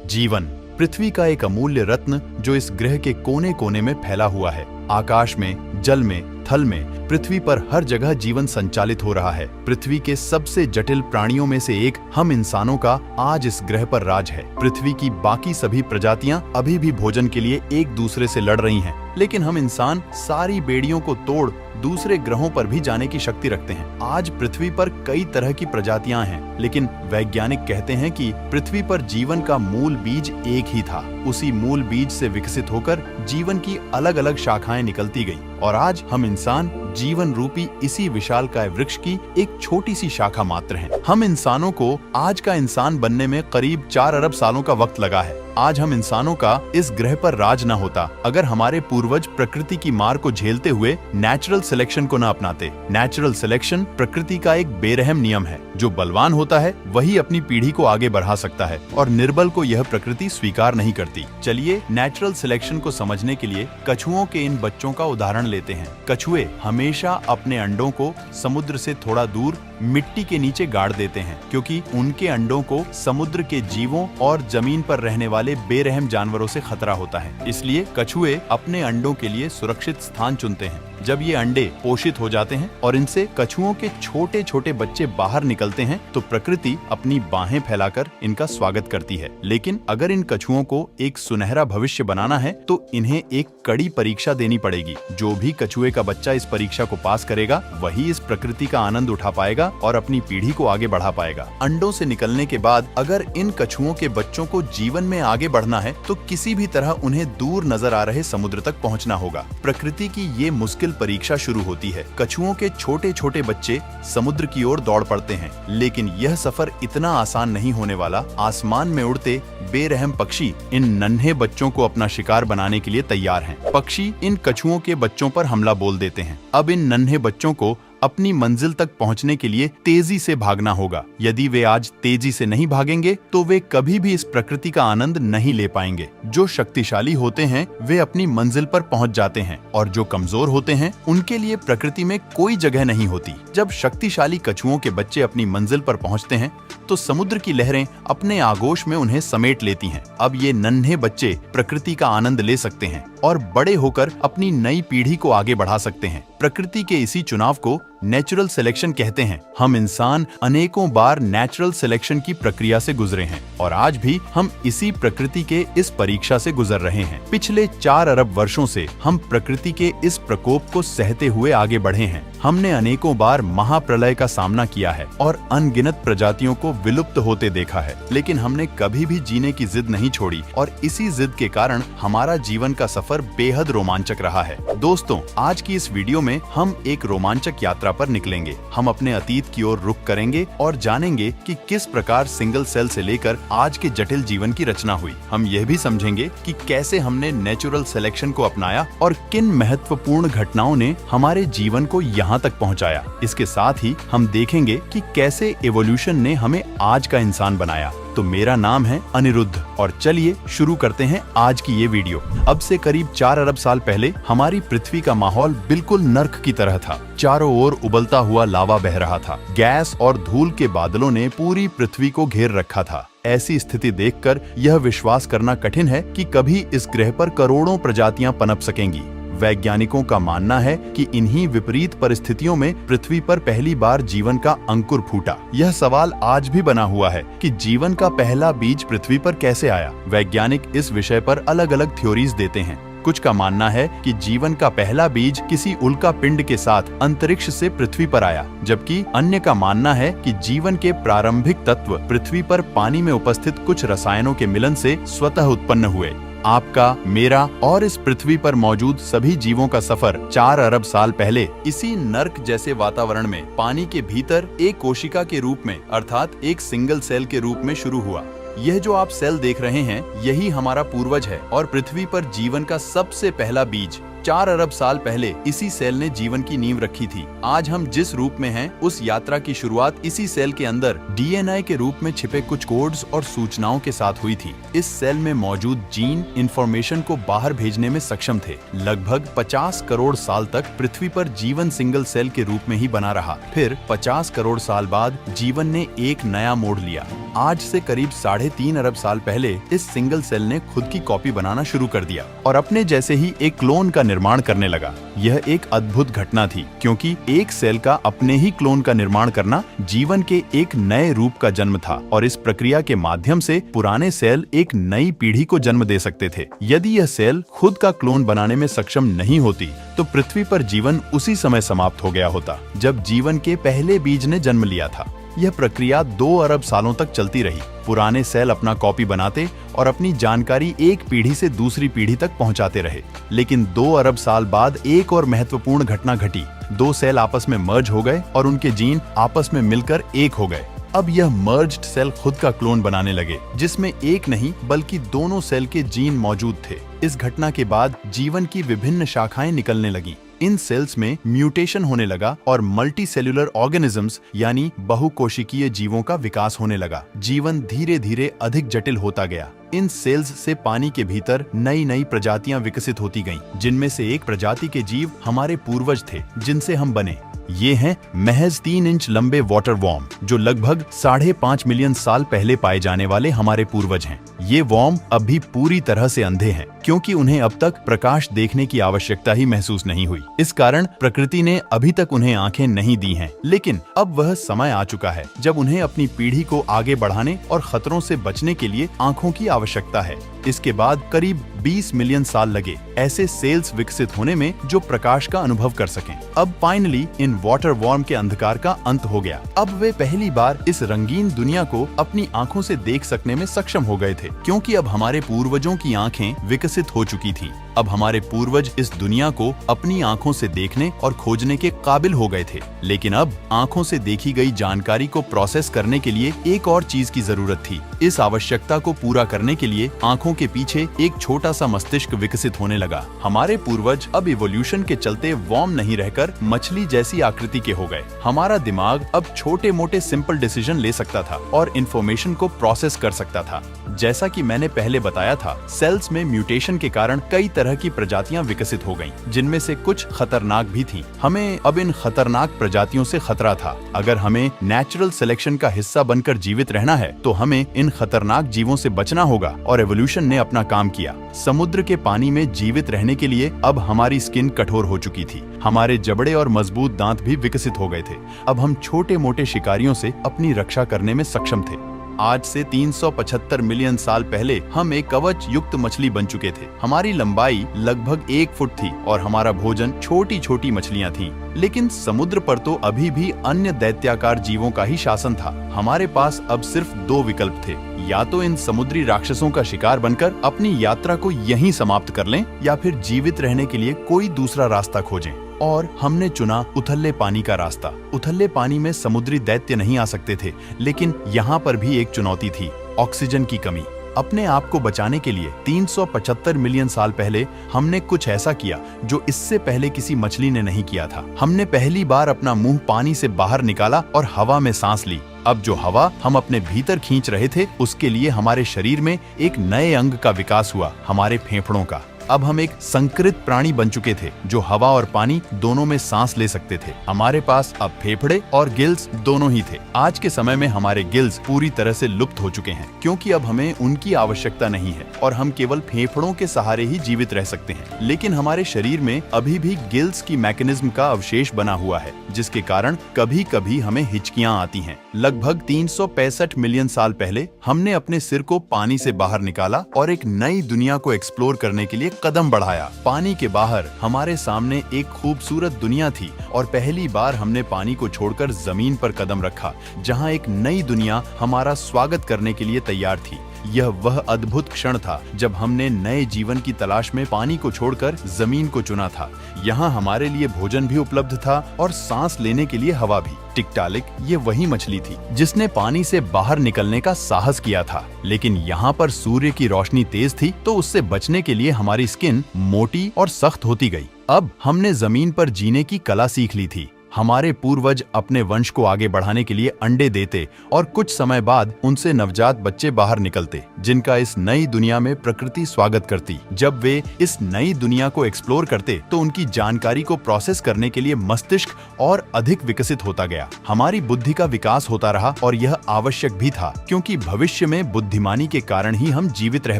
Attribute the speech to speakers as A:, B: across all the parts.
A: जीवन पृथ्वी का एक अमूल्य रत्न जो इस ग्रह के कोने कोने में फैला हुआ है। आकाश में, जल में, थल में, पृथ्वी पर हर जगह जीवन संचालित हो रहा है। पृथ्वी के सबसे जटिल प्राणियों में से एक हम इंसानों का आज इस ग्रह पर राज है। पृथ्वी की बाकी सभी प्रजातियां अभी भी भोजन के लिए एक दूसरे से लड़ रही हैं, लेकिन हम इंसान सारी बेड़ियों को तोड़ दूसरे ग्रहों पर भी जाने की शक्ति रखते हैं। आज पृथ्वी पर कई तरह की प्रजातियां हैं, लेकिन वैज्ञानिक कहते हैं कि पृथ्वी पर जीवन का मूल बीज एक ही था। उसी मूल बीज से विकसित होकर जीवन की अलग अलग शाखाएं निकलती गई और आज हम इंसान जीवन रूपी इसी विशालकाय वृक्ष की एक छोटी सी शाखा मात्र हैं। हम इंसानों को आज का इंसान बनने में करीब 4 अरब सालों का वक्त लगा है। आज हम इंसानों का इस ग्रह पर राज न होता अगर हमारे पूर्वज प्रकृति की मार को झेलते हुए नेचुरल सिलेक्शन को न अपनाते। नेचुरल सिलेक्शन प्रकृति का एक बेरहम नियम है। जो बलवान होता है वही अपनी पीढ़ी को आगे बढ़ा सकता है और निर्बल को यह प्रकृति स्वीकार नहीं करती। चलिए नेचुरल सिलेक्शन को समझने के लिए कछुओं के इन बच्चों का उदाहरण लेते हैं। कछुए हमेशा अपने अंडों को समुद्र से थोड़ा दूर मिट्टी के नीचे गाड़ देते हैं, क्योंकि उनके अंडों को समुद्र के जीवों और जमीन पर रहने वाले बेरहम जानवरों से खतरा होता है। इसलिए कछुए अपने अंडों के लिए सुरक्षित स्थान चुनते हैं। जब ये अंडे पोषित हो जाते हैं और इनसे कछुओं के छोटे छोटे बच्चे बाहर निकलते हैं तो प्रकृति अपनी बाहें फैलाकर इनका स्वागत करती है। लेकिन अगर इन कछुओं को एक सुनहरा भविष्य बनाना है तो इन्हें एक कड़ी परीक्षा देनी पड़ेगी। जो भी कछुए का बच्चा इस परीक्षा को पास करेगा वही इस प्रकृति का आनंद उठा पाएगा और अपनी पीढ़ी को आगे बढ़ा पाएगा। अंडों से निकलने के बाद अगर इन कछुओं के बच्चों को जीवन में आगे बढ़ना है तो किसी भी तरह उन्हें दूर नजर आ रहे समुद्र तक पहुंचना होगा। प्रकृति की ये मुश्किल परीक्षा शुरू होती है। कछुओं के छोटे छोटे बच्चे समुद्र की ओर दौड़ पड़ते हैं, लेकिन यह सफर इतना आसान नहीं होने वाला। आसमान में उड़ते बेरहम पक्षी इन नन्हे बच्चों को अपना शिकार बनाने के लिए तैयार हैं। पक्षी इन कछुओं के बच्चों पर हमला बोल देते हैं। अब इन नन्हे बच्चों को अपनी मंजिल तक पहुंचने के लिए तेजी से भागना होगा। यदि वे आज तेजी से नहीं भागेंगे तो वे कभी भी इस प्रकृति का आनंद नहीं ले पाएंगे। जो शक्तिशाली होते हैं वे अपनी मंजिल पर पहुंच जाते हैं और जो कमजोर होते हैं उनके लिए प्रकृति में कोई जगह नहीं होती। जब शक्तिशाली कछुओं के बच्चे अपनी मंजिल पर पहुंचते हैं तो समुद्र की लहरें अपने आगोश में उन्हें समेट लेती हैं। अब ये नन्हे बच्चे प्रकृति का आनंद ले सकते हैं और बड़े होकर अपनी नई पीढ़ी को आगे बढ़ा सकते हैं। प्रकृति के इसी चुनाव को नेचुरल सिलेक्शन कहते हैं। हम इंसान अनेकों बार नेचुरल सिलेक्शन की प्रक्रिया से गुजरे हैं और आज भी हम इसी प्रकृति के इस परीक्षा से गुजर रहे हैं। पिछले 4 अरब वर्षों से हम प्रकृति के इस प्रकोप को सहते हुए आगे बढ़े हैं। हमने अनेकों बार महाप्रलय का सामना किया है और अनगिनत प्रजातियों को विलुप्त होते देखा है, लेकिन हमने कभी भी जीने की जिद नहीं छोड़ी और इसी जिद के कारण हमारा जीवन का सफर बेहद रोमांचक रहा है। दोस्तों, आज की इस वीडियो में हम एक रोमांचक यात्रा पर निकलेंगे। हम अपने अतीत की ओर रुख करेंगे और जानेंगे कि किस प्रकार सिंगल सेल से लेकर आज के जटिल जीवन की रचना हुई। हम यह भी समझेंगे कि कैसे हमने नेचुरल सिलेक्शन को अपनाया और किन महत्वपूर्ण घटनाओं ने हमारे जीवन को यहाँ तक पहुँचाया। इसके साथ ही हम देखेंगे कि कैसे एवोल्यूशन ने हमें आज का इंसान बनाया। तो मेरा नाम है अनिरुद्ध और चलिए शुरू करते हैं आज की ये वीडियो। अब से करीब 4 अरब साल पहले हमारी पृथ्वी का माहौल बिल्कुल नर्क की तरह था। चारों ओर उबलता हुआ लावा बह रहा था। गैस और धूल के बादलों ने पूरी पृथ्वी को घेर रखा था। ऐसी स्थिति देखकर यह विश्वास करना कठिन है कि कभी इस ग्रह पर करोड़ों प्रजातियां पनप सकेंगी। वैज्ञानिकों का मानना है कि इन्हीं विपरीत परिस्थितियों में पृथ्वी पर पहली बार जीवन का अंकुर फूटा। यह सवाल आज भी बना हुआ है कि जीवन का पहला बीज पृथ्वी पर कैसे आया। वैज्ञानिक इस विषय पर अलग अलग थ्योरीज देते हैं। कुछ का मानना है कि जीवन का पहला बीज किसी उल्का पिंड के साथ अंतरिक्ष से पृथ्वी पर आया, जबकि अन्य का मानना है कि जीवन के प्रारंभिक तत्व पृथ्वी पर पानी में उपस्थित कुछ रसायनों के मिलन से स्वतः उत्पन्न हुए। आपका, मेरा और इस पृथ्वी पर मौजूद सभी जीवों का सफर 4 अरब साल पहले इसी नर्क जैसे वातावरण में पानी के भीतर एक कोशिका के रूप में अर्थात एक सिंगल सेल के रूप में शुरू हुआ। यह जो आप सेल देख रहे हैं यही हमारा पूर्वज है और पृथ्वी पर जीवन का सबसे पहला बीज। 4 अरब साल पहले इसी सेल ने जीवन की नींव रखी थी। आज हम जिस रूप में हैं, उस यात्रा की शुरुआत इसी सेल के अंदर डीएनए के रूप में छिपे कुछ कोड्स और सूचनाओं के साथ हुई थी। इस सेल में मौजूद जीन इंफॉर्मेशन को बाहर भेजने में सक्षम थे। लगभग 50 करोड़ साल तक पृथ्वी पर जीवन सिंगल सेल के रूप में ही बना रहा। फिर 50 करोड़ साल बाद जीवन ने एक नया मोड़ लिया। आज से करीब 3.5 अरब साल पहले इस सिंगल सेल ने खुद की कॉपी बनाना शुरू कर दिया और अपने जैसे ही एक क्लोन का निर्माण करने लगा। यह एक अद्भुत घटना थी, क्योंकि एक सेल का अपने ही क्लोन का निर्माण करना जीवन के एक नए रूप का जन्म था और इस प्रक्रिया के माध्यम से पुराने सेल एक नई पीढ़ी को जन्म दे सकते थे। यदि यह सेल खुद का क्लोन बनाने में सक्षम नहीं होती तो पृथ्वी पर जीवन उसी समय समाप्त हो गया होता जब जीवन के पहले बीज ने जन्म लिया था। यह प्रक्रिया 2 अरब सालों तक चलती रही। पुराने सेल अपना कॉपी बनाते और अपनी जानकारी एक पीढ़ी से दूसरी पीढ़ी तक पहुंचाते रहे। लेकिन 2 अरब साल बाद एक और महत्वपूर्ण घटना घटी। 2 सेल आपस में मर्ज हो गए और उनके जीन आपस में मिलकर एक हो गए। अब यह मर्ज्ड सेल खुद का क्लोन बनाने लगे, जिसमें एक नहीं बल्कि दोनों सेल के जीन मौजूद थे। इस घटना के बाद जीवन की विभिन्न शाखाएं निकलने लगीं। इन सेल्स में म्यूटेशन होने लगा और मल्टी सेल्यूलर ऑर्गेनिजम्स यानी बहुकोशिकीय जीवों का विकास होने लगा। जीवन धीरे धीरे अधिक जटिल होता गया। इन सेल्स से पानी के भीतर नई नई प्रजातियां विकसित होती गईं, जिनमें से एक प्रजाति के जीव हमारे पूर्वज थे, जिनसे हम बने। ये हैं महज 3 इंच लंबे वाटर वॉर्म, जो लगभग 5.5 मिलियन साल पहले पाए जाने वाले हमारे पूर्वज हैं। ये वॉर्म अभी पूरी तरह से अंधे हैं, क्योंकि उन्हें अब तक प्रकाश देखने की आवश्यकता ही महसूस नहीं हुई। इस कारण प्रकृति ने अभी तक उन्हें आंखें नहीं दी हैं। लेकिन अब वह समय आ चुका है जब उन्हें अपनी पीढ़ी को आगे बढ़ाने और खतरों से बचने के लिए आंखों की आवश्यकता है। इसके बाद करीब 20 मिलियन साल लगे ऐसे सेल्स विकसित होने में जो प्रकाश का अनुभव कर सकें। अब फाइनली इन वाटर वॉर्म के अंधकार का अंत हो गया। अब वे पहली बार इस रंगीन दुनिया को अपनी आंखों से देख सकने में सक्षम हो गए थे, क्योंकि अब हमारे पूर्वजों की आंखें विकसित हो चुकी थीं। अब हमारे पूर्वज इस दुनिया को अपनी आंखों से देखने और खोजने के काबिल हो गए थे। लेकिन अब आंखों से देखी गई जानकारी को प्रोसेस करने के लिए एक और चीज की जरूरत थी। इस आवश्यकता को पूरा करने के लिए आंखों के पीछे एक छोटा सा मस्तिष्क विकसित होने लगा। हमारे पूर्वज अब इवोल्यूशन के चलते वॉर्म नहीं रहकर मछली जैसी आकृति के हो गए। हमारा दिमाग अब छोटे मोटे सिंपल डिसीजन ले सकता था और इंफॉर्मेशन को प्रोसेस कर सकता था। जैसा कि मैंने पहले बताया था, सेल्स में म्यूटेशन के कारण कई तरह की प्रजातियां विकसित हो गईं, जिनमें से कुछ खतरनाक भी थीं। हमें अब इन खतरनाक प्रजातियों से खतरा था। अगर हमें नेचुरल सिलेक्शन का हिस्सा बनकर जीवित रहना है तो हमें इन खतरनाक जीवों से बचना होगा, और एवोल्यूशन ने अपना काम किया। समुद्र के पानी में जीवित रहने के लिए अब हमारी स्किन कठोर हो चुकी थी। हमारे जबड़े और मजबूत दांत भी विकसित हो गए थे। अब हम छोटे मोटे शिकारियों से अपनी रक्षा करने में सक्षम थे। आज से 375 मिलियन साल पहले हम एक कवच युक्त मछली बन चुके थे। हमारी लंबाई लगभग 1 फुट थी और हमारा भोजन छोटी छोटी मछलियां थीं। लेकिन समुद्र पर तो अभी भी अन्य दैत्याकार जीवों का ही शासन था। हमारे पास अब सिर्फ 2 विकल्प थे, या तो इन समुद्री राक्षसों का शिकार बनकर अपनी यात्रा को यहीं समाप्त कर लें, या फिर जीवित रहने के लिए कोई दूसरा रास्ता खोजें। और हमने चुना उथले पानी का रास्ता। उथले पानी में समुद्री दैत्य नहीं आ सकते थे, लेकिन यहाँ पर भी एक चुनौती थी, ऑक्सीजन की कमी। अपने आप को बचाने के लिए 375 मिलियन साल पहले हमने कुछ ऐसा किया जो इससे पहले किसी मछली ने नहीं किया था। हमने पहली बार अपना मुंह पानी से बाहर निकाला और हवा में सांस ली। अब जो हवा हम अपने भीतर खींच रहे थे, उसके लिए हमारे शरीर में एक नए अंग का विकास हुआ, हमारे फेफड़ों का। अब हम एक संकरित प्राणी बन चुके थे जो हवा और पानी दोनों में सांस ले सकते थे। हमारे पास अब फेफड़े और गिल्स दोनों ही थे। आज के समय में हमारे गिल्स पूरी तरह से लुप्त हो चुके हैं, क्योंकि अब हमें उनकी आवश्यकता नहीं है और हम केवल फेफड़ों के सहारे ही जीवित रह सकते हैं। लेकिन हमारे शरीर में अभी भी गिल्स की मैकेनिज्म का अवशेष बना हुआ है, जिसके कारण कभी कभी हमें हिचकियां आती हैं। लगभग 365 मिलियन साल पहले हमने अपने सिर को पानी से बाहर निकाला और एक नई दुनिया को एक्सप्लोर करने के लिए कदम बढ़ाया। पानी के बाहर हमारे सामने एक खूबसूरत दुनिया थी और पहली बार हमने पानी को छोड़कर जमीन पर कदम रखा, जहां एक नई दुनिया हमारा स्वागत करने के लिए तैयार थी। यह वह अद्भुत क्षण था जब हमने नए जीवन की तलाश में पानी को छोड़कर जमीन को चुना था। यहाँ हमारे लिए भोजन भी उपलब्ध था और सांस लेने के लिए हवा भी। टिकटालिक ये वही मछली थी जिसने पानी से बाहर निकलने का साहस किया था। लेकिन यहाँ पर सूर्य की रोशनी तेज थी, तो उससे बचने के लिए हमारी स्किन मोटी और सख्त होती गई। अब हमने जमीन पर जीने की कला सीख ली थी। हमारे पूर्वज अपने वंश को आगे बढ़ाने के लिए अंडे देते और कुछ समय बाद उनसे नवजात बच्चे बाहर निकलते, जिनका इस नई दुनिया में प्रकृति स्वागत करती। जब वे इस नई दुनिया को एक्सप्लोर करते तो उनकी जानकारी को प्रोसेस करने के लिए मस्तिष्क और अधिक विकसित होता गया। हमारी बुद्धि का विकास होता रहा और यह आवश्यक भी था, क्योंकि भविष्य में बुद्धिमानी के कारण ही हम जीवित रह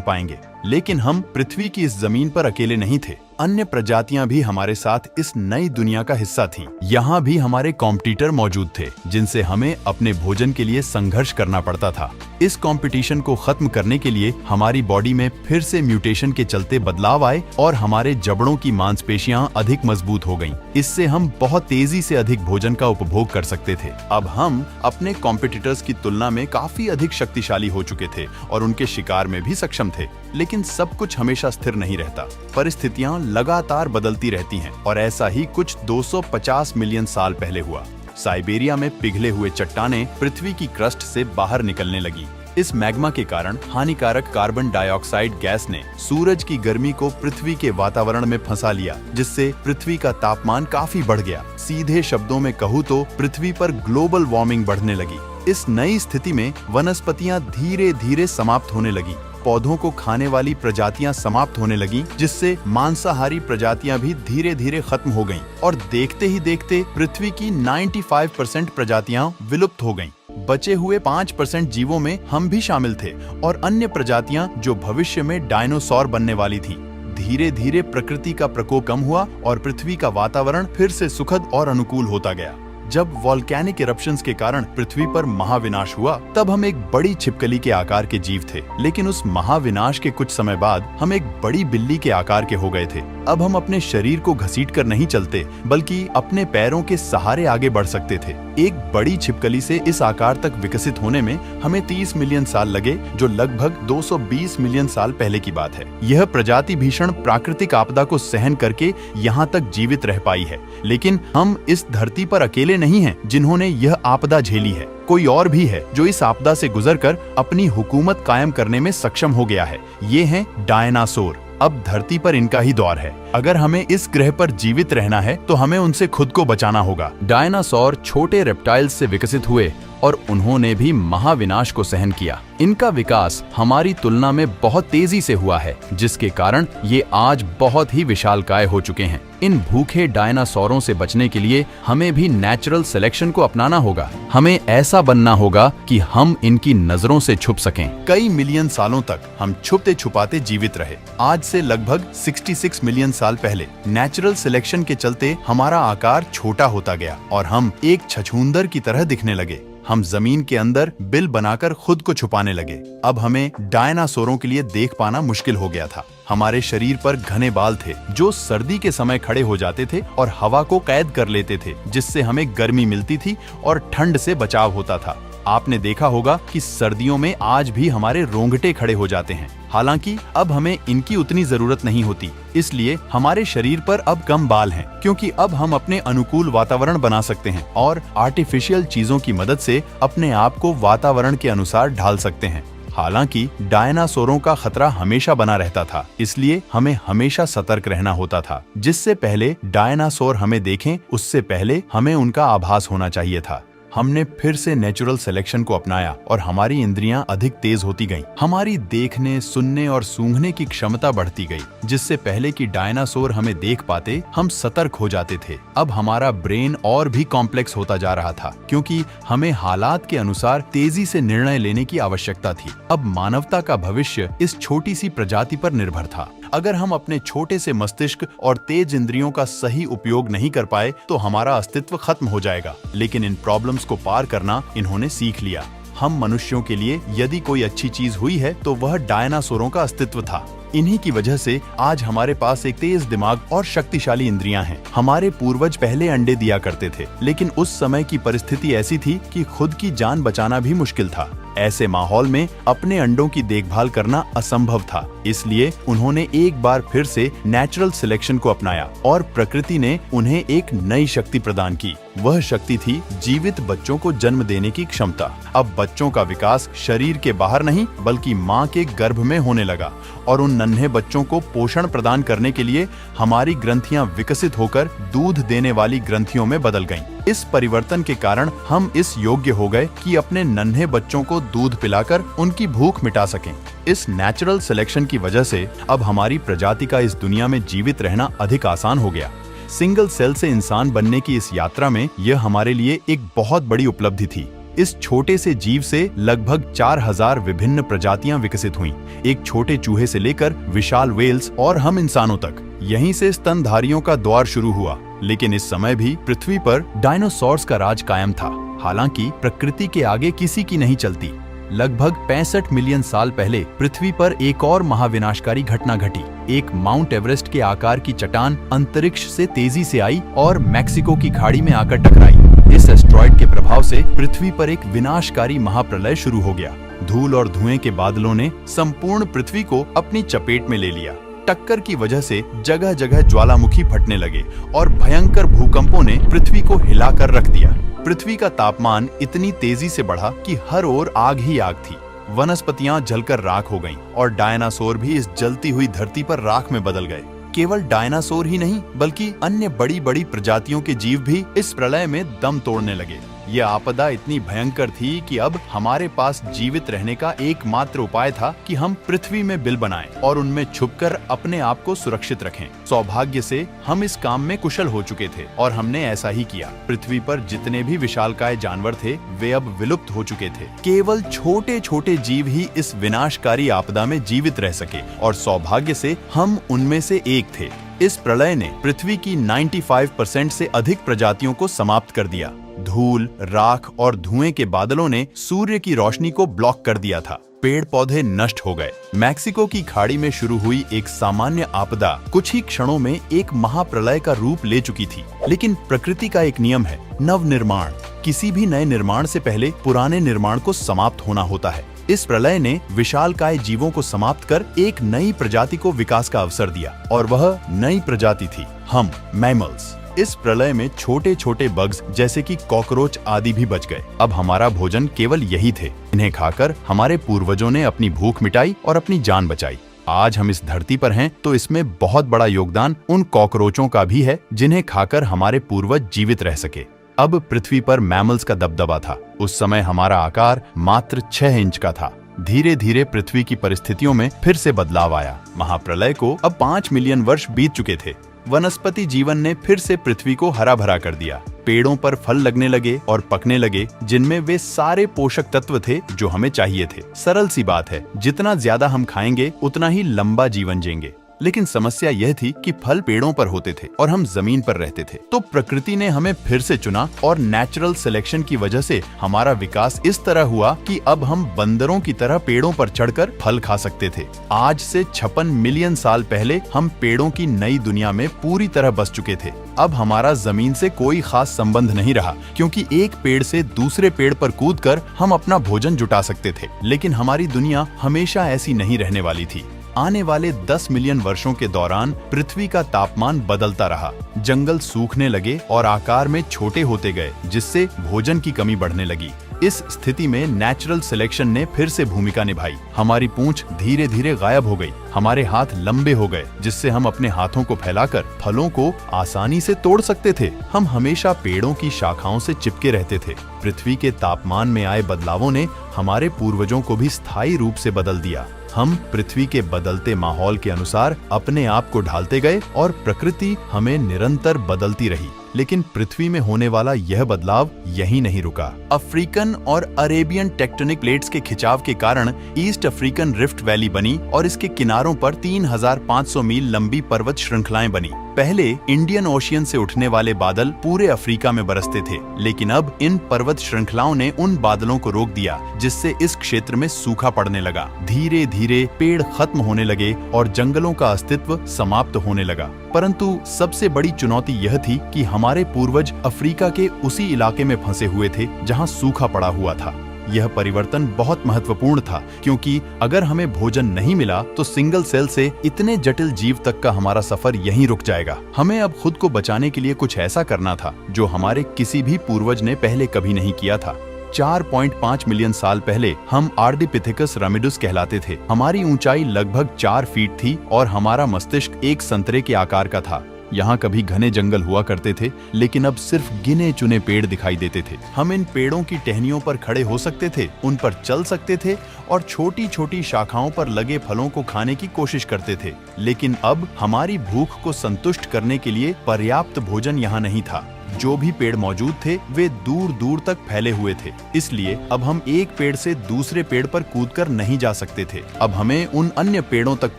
A: पाएंगे। लेकिन हम पृथ्वी की इस जमीन पर अकेले नहीं थे। अन्य प्रजातियां भी हमारे साथ इस नई दुनिया का हिस्सा थीं। यहाँ भी हमारे कॉम्पिटिटर मौजूद थे, जिनसे हमें अपने भोजन के लिए संघर्ष करना पड़ता था। इस कंपटीशन को खत्म करने के लिए हमारी बॉडी में फिर से म्यूटेशन के चलते बदलाव आए और हमारे जबड़ों की मांसपेशियां अधिक मजबूत हो गईं। इससे हम बहुत तेजी से अधिक भोजन का उपभोग कर सकते थे। अब हम अपने कॉम्पिटिटर्स की तुलना में काफी अधिक शक्तिशाली हो चुके थे और उनके शिकार में भी सक्षम थे। लेकिन सब कुछ हमेशा स्थिर नहीं रहता। परिस्थितियां लगातार बदलती रहती हैं और ऐसा ही कुछ 250 मिलियन साल पहले हुआ। साइबेरिया में पिघले हुए चट्टानें पृथ्वी की क्रस्ट से बाहर निकलने लगी। इस मैग्मा के कारण हानिकारक कार्बन डाइऑक्साइड गैस ने सूरज की गर्मी को पृथ्वी के वातावरण में फंसा लिया, जिससे पृथ्वी का तापमान काफी बढ़ गया। सीधे शब्दों में कहूँ तो पृथ्वी पर ग्लोबल वार्मिंग बढ़ने लगी। इस नई स्थिति में वनस्पतियां धीरे धीरे समाप्त होने लगी। पौधों को खाने वाली प्रजातियां समाप्त होने लगीं, जिससे मांसाहारी प्रजातियां भी धीरे धीरे खत्म हो गईं और देखते ही देखते पृथ्वी की 95% प्रजातियां विलुप्त हो गईं। बचे हुए 5% जीवों में हम भी शामिल थे और अन्य प्रजातियां जो भविष्य में डायनासोर बनने वाली थीं। धीरे धीरे प्रकृति का प्रकोप कम हुआ और पृथ्वी का वातावरण फिर से सुखद और अनुकूल होता गया। जब वॉल्केनिक इरप्शंस के कारण पृथ्वी पर महाविनाश हुआ, तब हम एक बड़ी छिपकली के आकार के जीव थे। लेकिन उस महाविनाश के कुछ समय बाद हम एक बड़ी बिल्ली के आकार के हो गए थे। अब हम अपने शरीर को घसीटकर नहीं चलते, बल्कि अपने पैरों के सहारे आगे बढ़ सकते थे। एक बड़ी छिपकली से इस आकार तक विकसित होने में हमें 30 मिलियन साल लगे, जो लगभग 220 मिलियन साल पहले की बात है। यह प्रजाति भीषण प्राकृतिक आपदा को सहन करके यहाँ तक जीवित रह पाई है। लेकिन हम इस धरती पर अकेले नहीं हैं जिन्होंने यह आपदा झेली है। कोई और भी है जो इस आपदा से गुजरकर अपनी हुकूमत कायम करने में सक्षम हो गया है। ये हैं डायनासोर। अब धरती पर इनका ही दौर है। अगर हमें इस ग्रह पर जीवित रहना है तो हमें उनसे खुद को बचाना होगा। डायनासोर छोटे रेप्टाइल्स से विकसित हुए और उन्होंने भी महाविनाश को सहन किया। इनका विकास हमारी तुलना में बहुत तेजी से हुआ है, जिसके कारण ये आज बहुत ही विशालकाय हो चुके हैं। इन भूखे डायनासोरों से बचने के लिए हमें भी नेचुरल सिलेक्शन को अपनाना होगा। हमें ऐसा बनना होगा कि हम इनकी नजरों से छुप सकें। कई मिलियन सालों तक हम छुपते छुपाते जीवित रहे। आज से लगभग 66 मिलियन साल पहले नेचुरल सिलेक्शन के चलते हमारा आकार छोटा होता गया और हम एक छछूंदर की तरह दिखने लगे। हम जमीन के अंदर बिल बनाकर खुद को छुपाने लगे। अब हमें डायनासोरों के लिए देख पाना मुश्किल हो गया था। हमारे शरीर पर घने बाल थे जो सर्दी के समय खड़े हो जाते थे और हवा को कैद कर लेते थे, जिससे हमें गर्मी मिलती थी और ठंड से बचाव होता था। आपने देखा होगा कि सर्दियों में आज भी हमारे रोंगटे खड़े हो जाते हैं। हालांकि अब हमें इनकी उतनी जरूरत नहीं होती, इसलिए हमारे शरीर पर अब कम बाल हैं, क्योंकि अब हम अपने अनुकूल वातावरण बना सकते हैं और आर्टिफिशियल चीजों की मदद से अपने आप को वातावरण के अनुसार ढाल सकते हैं। हालांकि डायनासोरों का खतरा हमेशा बना रहता था, इसलिए हमें हमेशा सतर्क रहना होता था। जिससे पहले डायनासोर हमें देखें, उससे पहले हमें उनका आभास होना चाहिए था। हमने फिर से नेचुरल सिलेक्शन को अपनाया और हमारी इंद्रियां अधिक तेज होती गईं। हमारी देखने, सुनने और सूंघने की क्षमता बढ़ती गई। जिससे पहले कि डायनासोर हमें देख पाते, हम सतर्क हो जाते थे। अब हमारा ब्रेन और भी कॉम्प्लेक्स होता जा रहा था, क्योंकि हमें हालात के अनुसार तेजी से निर्णय लेने की आवश्यकता थी। अब मानवता का भविष्य इस छोटी सी प्रजाति पर निर्भर था। अगर हम अपने छोटे से मस्तिष्क और तेज इंद्रियों का सही उपयोग नहीं कर पाए तो हमारा अस्तित्व खत्म हो जाएगा। लेकिन इन प्रॉब्लम्स को पार करना इन्होंने सीख लिया। हम मनुष्यों के लिए यदि कोई अच्छी चीज हुई है तो वह डायनासोरों का अस्तित्व था। इन्हीं की वजह से आज हमारे पास एक तेज दिमाग और शक्तिशाली इंद्रियां हैं। हमारे पूर्वज पहले अंडे दिया करते थे, लेकिन उस समय की परिस्थिति ऐसी थी कि खुद की जान बचाना भी मुश्किल था। ऐसे माहौल में अपने अंडों की देखभाल करना असंभव था, इसलिए उन्होंने एक बार फिर से नेचुरल सिलेक्शन को अपनाया और प्रकृति ने उन्हें एक नई शक्ति प्रदान की। वह शक्ति थी जीवित बच्चों को जन्म देने की क्षमता। अब बच्चों का विकास शरीर के बाहर नहीं बल्कि माँ के गर्भ में होने लगा और उन नन्हे बच्चों को पोषण प्रदान करने के लिए हमारी ग्रंथियां विकसित होकर दूध देने वाली ग्रंथियों में बदल गईं। इस परिवर्तन के कारण हम इस योग्य हो गए कि अपने नन्हे बच्चों को दूध पिलाकर उनकी भूख मिटा सकें। इस नेचुरल सिलेक्शन की वजह से अब हमारी प्रजाति का इस दुनिया में जीवित रहना अधिक आसान हो गया। सिंगल सेल से इंसान बनने की इस यात्रा में यह हमारे लिए एक बहुत बड़ी उपलब्धि थी। इस छोटे से जीव से लगभग 4000 विभिन्न प्रजातियां विकसित हुईं, एक छोटे चूहे से लेकर विशाल व्हेल्स और हम इंसानों तक। यहीं से स्तनधारियों का दौर शुरू हुआ, लेकिन इस समय भी पृथ्वी पर डायनासोर्स का राज कायम था। हालांकि प्रकृति के आगे किसी की नहीं चलती। लगभग 65 मिलियन साल पहले पृथ्वी पर एक और महाविनाशकारी घटना घटी। एक माउंट एवरेस्ट के आकार की चट्टान अंतरिक्ष से तेजी से आई और मैक्सिको की खाड़ी में आकर टकराई। इस एस्टेरॉयड के प्रभाव से पृथ्वी पर एक विनाशकारी महाप्रलय शुरू हो गया। धूल और धुएं के बादलों ने संपूर्ण पृथ्वी को अपनी चपेट में ले लिया। टक्कर की वजह से जगह जगह ज्वालामुखी फटने लगे और भयंकर भूकंपों ने पृथ्वी को हिलाकर रख दिया। पृथ्वी का तापमान इतनी तेजी से बढ़ा कि हर ओर आग ही आग थी। वनस्पतियां जलकर राख हो गईं और डायनासोर भी इस जलती हुई धरती पर राख में बदल गए। केवल डायनासोर ही नहीं बल्कि अन्य बड़ी बड़ी प्रजातियों के जीव भी इस प्रलय में दम तोड़ने लगे। यह आपदा इतनी भयंकर थी कि अब हमारे पास जीवित रहने का एकमात्र उपाय था कि हम पृथ्वी में बिल बनाएं और उनमें छुपकर अपने आप को सुरक्षित रखें। सौभाग्य से हम इस काम में कुशल हो चुके थे और हमने ऐसा ही किया। पृथ्वी पर जितने भी विशालकाय जानवर थे वे अब विलुप्त हो चुके थे। केवल छोटे छोटे जीव ही इस विनाशकारी आपदा में जीवित रह सके और सौभाग्य से हम उनमें से एक थे। इस प्रलय ने पृथ्वी की 95% से अधिक प्रजातियों को समाप्त कर दिया। धूल, राख और धुएं के बादलों ने सूर्य की रोशनी को ब्लॉक कर दिया था। पेड़ पौधे नष्ट हो गए। मैक्सिको की खाड़ी में शुरू हुई एक सामान्य आपदा कुछ ही क्षणों में एक महाप्रलय का रूप ले चुकी थी। लेकिन प्रकृति का एक नियम है, नवनिर्माण। किसी भी नए निर्माण से पहले पुराने निर्माण को समाप्त होना होता है। इस प्रलय ने विशालकाय जीवों को समाप्त कर एक नई प्रजाति को विकास का अवसर दिया और वह नई प्रजाति थी हम, मैमल्स। इस प्रलय में छोटे छोटे बग्स जैसे कि कॉकरोच आदि भी बच गए। अब हमारा भोजन केवल यही थे। इन्हें खाकर हमारे पूर्वजों ने अपनी भूख मिटाई और अपनी जान बचाई। आज हम इस धरती पर हैं तो इसमें बहुत बड़ा योगदान उन कॉकरोचों का भी है जिन्हें खाकर हमारे पूर्वज जीवित रह सके। अब पृथ्वी पर मैमल्स का दबदबा था। उस समय हमारा आकार मात्र 6 इंच का था। धीरे धीरे पृथ्वी की परिस्थितियों में फिर से बदलाव आया। महाप्रलय को अब 5 मिलियन वर्ष बीत चुके थे। वनस्पति जीवन ने फिर से पृथ्वी को हरा भरा कर दिया। पेड़ों पर फल लगने लगे और पकने लगे जिनमें वे सारे पोषक तत्व थे जो हमें चाहिए थे। सरल सी बात है, जितना ज्यादा हम खाएंगे उतना ही लंबा जीवन जिएंगे। लेकिन समस्या यह थी कि फल पेड़ों पर होते थे और हम जमीन पर रहते थे। तो प्रकृति ने हमें फिर से चुना और नेचुरल सिलेक्शन की वजह से हमारा विकास इस तरह हुआ कि अब हम बंदरों की तरह पेड़ों पर चढ़कर फल खा सकते थे। आज से 56 मिलियन साल पहले हम पेड़ों की नई दुनिया में पूरी तरह बस चुके थे। अब हमारा जमीन से कोई खास संबंध नहीं रहा, क्योंकि एक पेड़ से दूसरे पेड़ पर कूदकर हम अपना भोजन जुटा सकते थे। लेकिन हमारी दुनिया हमेशा ऐसी नहीं रहने वाली थी। आने वाले 10 मिलियन वर्षों के दौरान पृथ्वी का तापमान बदलता रहा। जंगल सूखने लगे और आकार में छोटे होते गए, जिससे भोजन की कमी बढ़ने लगी। इस स्थिति में नेचुरल सिलेक्शन ने फिर से भूमिका निभाई। हमारी पूंछ धीरे धीरे गायब हो गई। हमारे हाथ लंबे हो गए, जिससे हम अपने हाथों को फैलाकर फलों को आसानी से तोड़ सकते थे। हम हमेशा पेड़ों की शाखाओं से चिपके रहते थे। पृथ्वी के तापमान में आए बदलावों ने हमारे पूर्वजों को भी स्थायी रूप से बदल दिया। हम पृथ्वी के बदलते माहौल के अनुसार अपने आप को ढालते गए और प्रकृति हमें निरंतर बदलती रही। लेकिन पृथ्वी में होने वाला यह बदलाव यहीं नहीं रुका। अफ्रीकन और अरेबियन टेक्टोनिक प्लेट्स के खिंचाव के कारण ईस्ट अफ्रीकन रिफ्ट वैली बनी और इसके किनारों पर 3500 मील लंबी पर्वत श्रृंखलाएं बनी। पहले इंडियन ओशियन से उठने वाले बादल पूरे अफ्रीका में बरसते थे, लेकिन अब इन पर्वत श्रृंखलाओं ने उन बादलों को रोक दिया, जिससे इस क्षेत्र में सूखा पड़ने लगा। धीरे धीरे पेड़ खत्म होने लगे और जंगलों का अस्तित्व समाप्त होने लगा। परंतु सबसे बड़ी चुनौती यह थी कि हमारे पूर्वज अफ्रीका के उसी इलाके में फंसे हुए थे जहां सूखा पड़ा हुआ था। यह परिवर्तन बहुत महत्वपूर्ण था, क्योंकि अगर हमें भोजन नहीं मिला तो सिंगल सेल से इतने जटिल जीव तक का हमारा सफर यहीं रुक जाएगा। हमें अब खुद को बचाने के लिए कुछ ऐसा करना था जो हमारे किसी भी पूर्वज ने पहले कभी नहीं किया था। 4.5 मिलियन साल पहले हम आर्डिपिथेकस रामिडुस कहलाते थे। हमारी ऊंचाई लगभग 4 फीट थी और हमारा मस्तिष्क एक संतरे के आकार का था। यहाँ कभी घने जंगल हुआ करते थे, लेकिन अब सिर्फ गिने चुने पेड़ दिखाई देते थे। हम इन पेड़ों की टहनियों पर खड़े हो सकते थे, उन पर चल सकते थे और छोटी छोटी शाखाओं पर लगे फलों को खाने की कोशिश करते थे। लेकिन अब हमारी भूख को संतुष्ट करने के लिए पर्याप्त भोजन यहाँ नहीं था। जो भी पेड़ मौजूद थे वे दूर दूर तक फैले हुए थे, इसलिए अब हम एक पेड़ से दूसरे पेड़ पर कूदकर नहीं जा सकते थे। अब हमें उन अन्य पेड़ों तक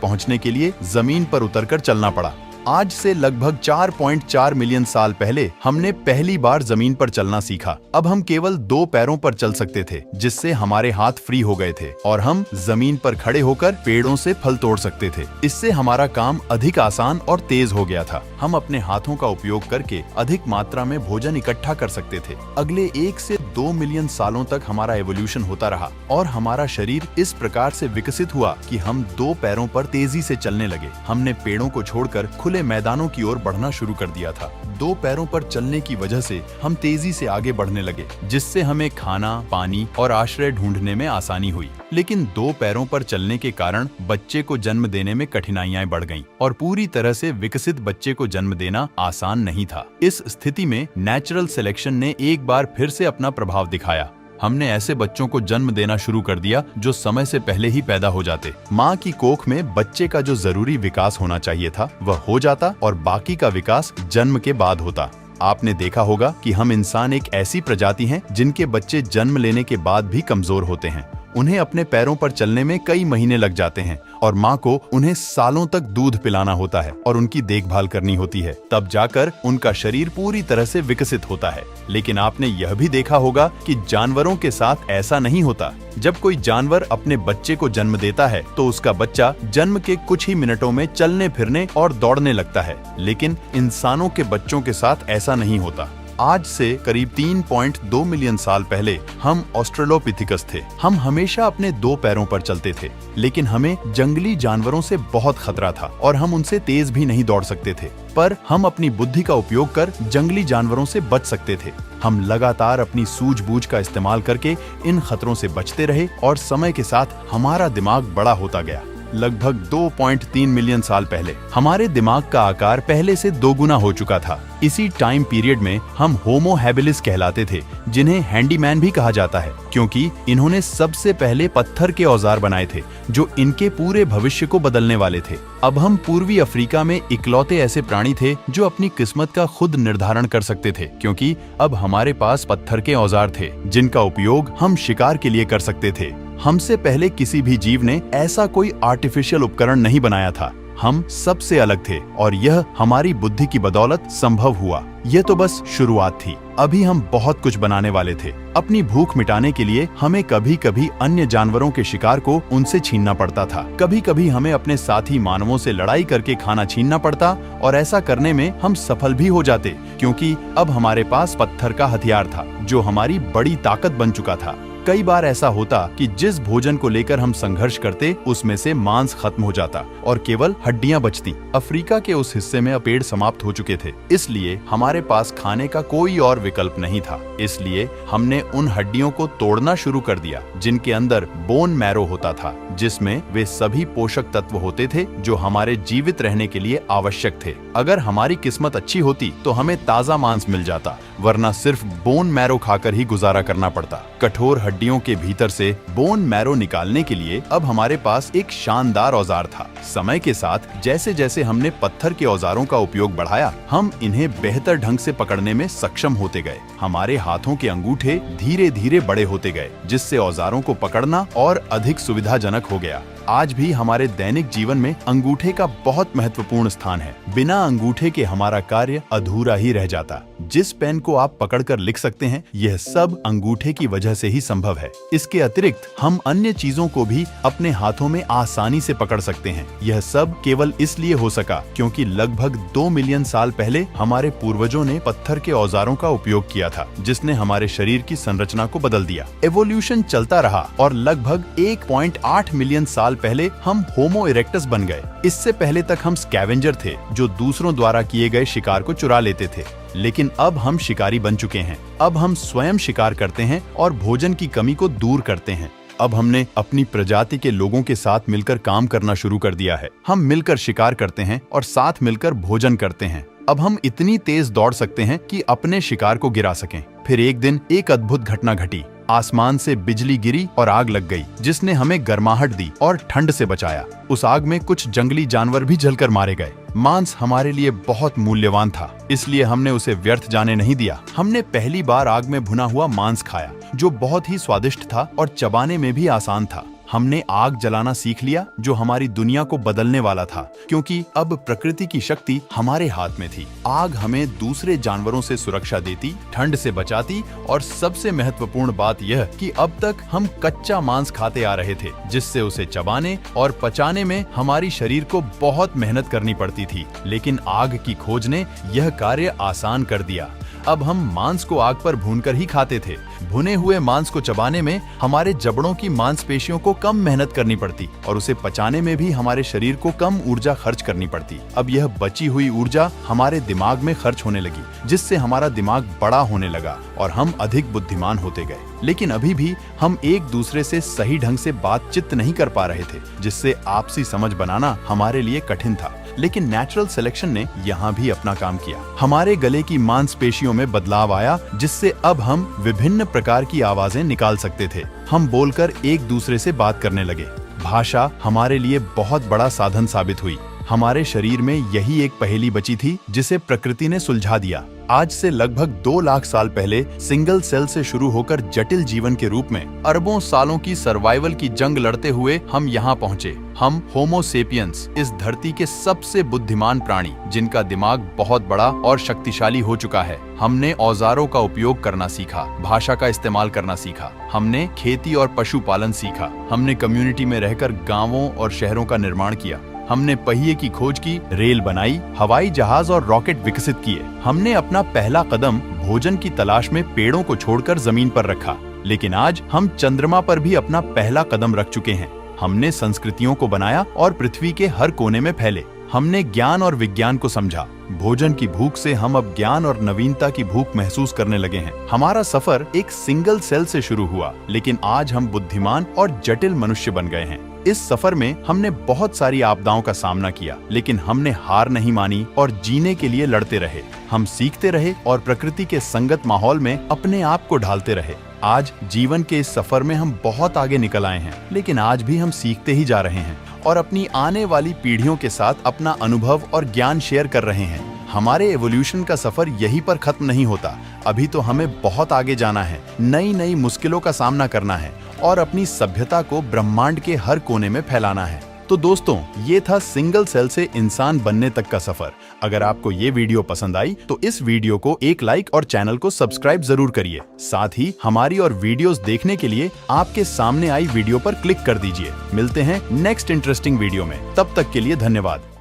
A: पहुँचने के लिए जमीन पर उतरकर चलना पड़ा। आज से लगभग 4.4 मिलियन साल पहले हमने पहली बार जमीन पर चलना सीखा। अब हम केवल 2 पैरों पर चल सकते थे, जिससे हमारे हाथ फ्री हो गए थे और हम जमीन पर खड़े होकर पेड़ों से फल तोड़ सकते थे। इससे हमारा काम अधिक आसान और तेज हो गया था। हम अपने हाथों का उपयोग करके अधिक मात्रा में भोजन इकट्ठा कर सकते थे। अगले 1 से 2 मिलियन सालों तक हमारा एवोल्यूशन होता रहा और हमारा शरीर इस प्रकार से विकसित हुआ कि हम 2 पैरों पर तेजी से चलने लगे। हमने पेड़ों को छोड़कर खुले मैदानों की ओर बढ़ना शुरू कर दिया था। 2 पैरों पर चलने की वजह से हम तेजी से आगे बढ़ने लगे, जिससे हमें खाना, पानी और आश्रय ढूंढने में आसानी हुई। लेकिन 2 पैरों पर चलने के कारण बच्चे को जन्म देने में कठिनाइयां बढ़ गईं और पूरी तरह से विकसित बच्चे को जन्म देना आसान नहीं था। इस स्थिति में नेचुरल सिलेक्शन ने एक बार फिर से अपना प्रभाव दिखाया। हमने ऐसे बच्चों को जन्म देना शुरू कर दिया जो समय से पहले ही पैदा हो जाते। माँ की कोख में बच्चे का जो जरूरी विकास होना चाहिए था वह हो जाता और बाकी का विकास जन्म के बाद होता। आपने देखा होगा कि हम इंसान एक ऐसी प्रजाति हैं जिनके बच्चे जन्म लेने के बाद भी कमजोर होते हैं। उन्हें अपने पैरों पर चलने में कई महीने लग जाते हैं और माँ को उन्हें सालों तक दूध पिलाना होता है और उनकी देखभाल करनी होती है। तब जाकर उनका शरीर पूरी तरह से विकसित होता है। लेकिन आपने यह भी देखा होगा कि जानवरों के साथ ऐसा नहीं होता। जब कोई जानवर अपने बच्चे को जन्म देता है तो उसका बच्चा जन्म के कुछ ही मिनटों में चलने फिरने और दौड़ने लगता है। लेकिन इंसानों के बच्चों के साथ ऐसा नहीं होता। आज से करीब 3.2 मिलियन साल पहले हम ऑस्ट्रेलोपिथिकस थे। हम हमेशा अपने 2 पैरों पर चलते थे, लेकिन हमें जंगली जानवरों से बहुत खतरा था और हम उनसे तेज भी नहीं दौड़ सकते थे। पर हम अपनी बुद्धि का उपयोग कर जंगली जानवरों से बच सकते थे। हम लगातार अपनी सूझबूझ का इस्तेमाल करके इन खतरों से बचते रहे और समय के साथ हमारा दिमाग बड़ा होता गया। लगभग 2.3 मिलियन साल पहले हमारे दिमाग का आकार पहले से 2 गुना हो चुका था। इसी टाइम पीरियड में हम होमो हैबिलिस कहलाते थे, जिन्हें हैंडीमैन भी कहा जाता है, क्योंकि इन्होंने सबसे पहले पत्थर के औजार बनाए थे जो इनके पूरे भविष्य को बदलने वाले थे। अब हम पूर्वी अफ्रीका में इकलौते ऐसे प्राणी थे जो अपनी किस्मत का खुद निर्धारण कर सकते थे, क्योंकि अब हमारे पास पत्थर के औजार थे जिनका उपयोग हम शिकार के लिए कर सकते थे। हमसे पहले किसी भी जीव ने ऐसा कोई आर्टिफिशियल उपकरण नहीं बनाया था। हम सबसे अलग थे और यह हमारी बुद्धि की बदौलत संभव हुआ। यह तो बस शुरुआत थी। अभी हम बहुत कुछ बनाने वाले थे। अपनी भूख मिटाने के लिए हमें कभी कभी अन्य जानवरों के शिकार को उनसे छीनना पड़ता था। कभी कभी हमें अपने साथी मानवों से लड़ाई करके खाना छीनना पड़ता और ऐसा करने में हम सफल भी हो जाते, क्योंकि अब हमारे पास पत्थर का हथियार था जो हमारी बड़ी ताकत बन चुका था। कई बार ऐसा होता कि जिस भोजन को लेकर हम संघर्ष करते उसमें से मांस खत्म हो जाता और केवल हड्डियां बचती। अफ्रीका के उस हिस्से में पेड़ समाप्त हो चुके थे, इसलिए हमारे पास खाने का कोई और विकल्प नहीं था। इसलिए हमने उन हड्डियों को तोड़ना शुरू कर दिया जिनके अंदर बोन मैरो होता था, जिसमें वे सभी पोषक तत्व होते थे जो हमारे जीवित रहने के लिए आवश्यक थे। अगर हमारी किस्मत अच्छी होती तो हमें ताजा मांस मिल जाता, वरना सिर्फ बोन मैरो खाकर ही गुजारा करना पड़ता। कठोर हड्डियों के भीतर से बोन मैरो निकालने के लिए अब हमारे पास एक शानदार औजार था। समय के साथ जैसे जैसे हमने पत्थर के औजारों का उपयोग बढ़ाया, हम इन्हें बेहतर ढंग से पकड़ने में सक्षम होते गए। हमारे हाथों के अंगूठे धीरे धीरे बड़े होते गए, जिससे औजारों को पकड़ना और अधिक सुविधाजनक हो गया। आज भी हमारे दैनिक जीवन में अंगूठे का बहुत महत्वपूर्ण स्थान है। बिना अंगूठे के हमारा कार्य अधूरा ही रह जाता। जिस पेन को आप पकड़कर लिख सकते हैं, यह सब अंगूठे की वजह से ही संभव संभव है। इसके अतिरिक्त हम अन्य चीजों को भी अपने हाथों में आसानी से पकड़ सकते हैं। यह सब केवल इसलिए हो सका क्योंकि लगभग 2 मिलियन साल पहले हमारे पूर्वजों ने पत्थर के औजारों का उपयोग किया था, जिसने हमारे शरीर की संरचना को बदल दिया। एवोल्यूशन चलता रहा और लगभग 1.8 मिलियन साल पहले हम होमो इरेक्टस बन गए। इससे पहले तक हम स्कैवेंजर थे, जो दूसरों द्वारा किए गए शिकार को चुरा लेते थे। लेकिन अब हम शिकारी बन चुके हैं। अब हम स्वयं शिकार करते हैं और भोजन की कमी को दूर करते हैं। अब हमने अपनी प्रजाति के लोगों के साथ मिलकर काम करना शुरू कर दिया है। हम मिलकर शिकार करते हैं और साथ मिलकर भोजन करते हैं। अब हम इतनी तेज दौड़ सकते हैं कि अपने शिकार को गिरा सकें। फिर एक दिन एक अद्भुत घटना घटी। आसमान से बिजली गिरी और आग लग गई, जिसने हमें गर्माहट दी और ठंड से बचाया। उस आग में कुछ जंगली जानवर भी जलकर मारे गए। मांस हमारे लिए बहुत मूल्यवान था, इसलिए हमने उसे व्यर्थ जाने नहीं दिया। हमने पहली बार आग में भुना हुआ मांस खाया, जो बहुत ही स्वादिष्ट था और चबाने में भी आसान था। हमने आग जलाना सीख लिया, जो हमारी दुनिया को बदलने वाला था, क्योंकि अब प्रकृति की शक्ति हमारे हाथ में थी। आग हमें दूसरे जानवरों से सुरक्षा देती, ठंड से बचाती और सबसे महत्वपूर्ण बात यह कि अब तक हम कच्चा मांस खाते आ रहे थे, जिससे उसे चबाने और पचाने में हमारी शरीर को बहुत मेहनत करनी पड़ती थी। लेकिन आग की खोज ने यह कार्य आसान कर दिया। अब हम मांस को आग पर भूनकर ही खाते थे। भुने हुए मांस को चबाने में हमारे जबड़ों की मांसपेशियों को कम मेहनत करनी पड़ती और उसे पचाने में भी हमारे शरीर को कम ऊर्जा खर्च करनी पड़ती। अब यह बची हुई ऊर्जा हमारे दिमाग में खर्च होने लगी, जिससे हमारा दिमाग बड़ा होने लगा और हम अधिक बुद्धिमान होते गए। लेकिन अभी भी हम एक दूसरे से सही ढंग से बातचीत नहीं कर पा रहे थे, जिससे आपसी समझ बनाना हमारे लिए कठिन था। लेकिन नेचुरल सिलेक्शन ने यहाँ भी अपना काम किया। हमारे गले की मांसपेशियों में बदलाव आया, जिससे अब हम विभिन्न प्रकार की आवाजें निकाल सकते थे। हम बोलकर एक दूसरे से बात करने लगे। भाषा हमारे लिए बहुत बड़ा साधन साबित हुई। हमारे शरीर में यही एक पहेली बची थी, जिसे प्रकृति ने सुलझा दिया। आज से लगभग 2 लाख साल पहले सिंगल सेल से शुरू होकर जटिल जीवन के रूप में अरबों सालों की सर्वाइवल की जंग लड़ते हुए हम यहाँ पहुँचे। हम होमो सेपियंस, इस धरती के सबसे बुद्धिमान प्राणी, जिनका दिमाग बहुत बड़ा और शक्तिशाली हो चुका है। हमने औजारों का उपयोग करना सीखा, भाषा का इस्तेमाल करना सीखा, हमने खेती और पशुपालन सीखा, हमने कम्युनिटी में रहकर गाँवों और शहरों का निर्माण किया, हमने पहिए की खोज की, रेल बनाई, हवाई जहाज और रॉकेट विकसित किए। हमने अपना पहला कदम भोजन की तलाश में पेड़ों को छोड़कर जमीन पर रखा। लेकिन आज हम चंद्रमा पर भी अपना पहला कदम रख चुके हैं। हमने संस्कृतियों को बनाया और पृथ्वी के हर कोने में फैले। हमने ज्ञान और विज्ञान को समझा। भोजन की भूख से हम अब ज्ञान और नवीनता की भूख महसूस करने लगे हैं। हमारा सफर एक सिंगल सेल से शुरू हुआ, लेकिन आज हम बुद्धिमान और जटिल मनुष्य बन गए हैं। इस सफर में हमने बहुत सारी आपदाओं का सामना किया, लेकिन हमने हार नहीं मानी और जीने के लिए लड़ते रहे। हम सीखते रहे और प्रकृति के संगत माहौल में अपने आप को ढालते रहे। आज जीवन के इस सफर में हम बहुत आगे निकल आए हैं, लेकिन आज भी हम सीखते ही जा रहे हैं और अपनी आने वाली पीढ़ियों के साथ अपना अनुभव और ज्ञान शेयर कर रहे हैं। हमारे एवोल्यूशन का सफर यहीं पर खत्म नहीं होता। अभी तो हमें बहुत आगे जाना है, नई नई मुश्किलों का सामना करना है और अपनी सभ्यता को ब्रह्मांड के हर कोने में फैलाना है। तो दोस्तों, ये था सिंगल सेल से इंसान बनने तक का सफर। अगर आपको ये वीडियो पसंद आई तो इस वीडियो को एक लाइक और चैनल को सब्सक्राइब जरूर करिए। साथ ही हमारी और वीडियोस देखने के लिए आपके सामने आई वीडियो पर क्लिक कर दीजिए। मिलते हैं नेक्स्ट इंटरेस्टिंग वीडियो में। तब तक के लिए धन्यवाद।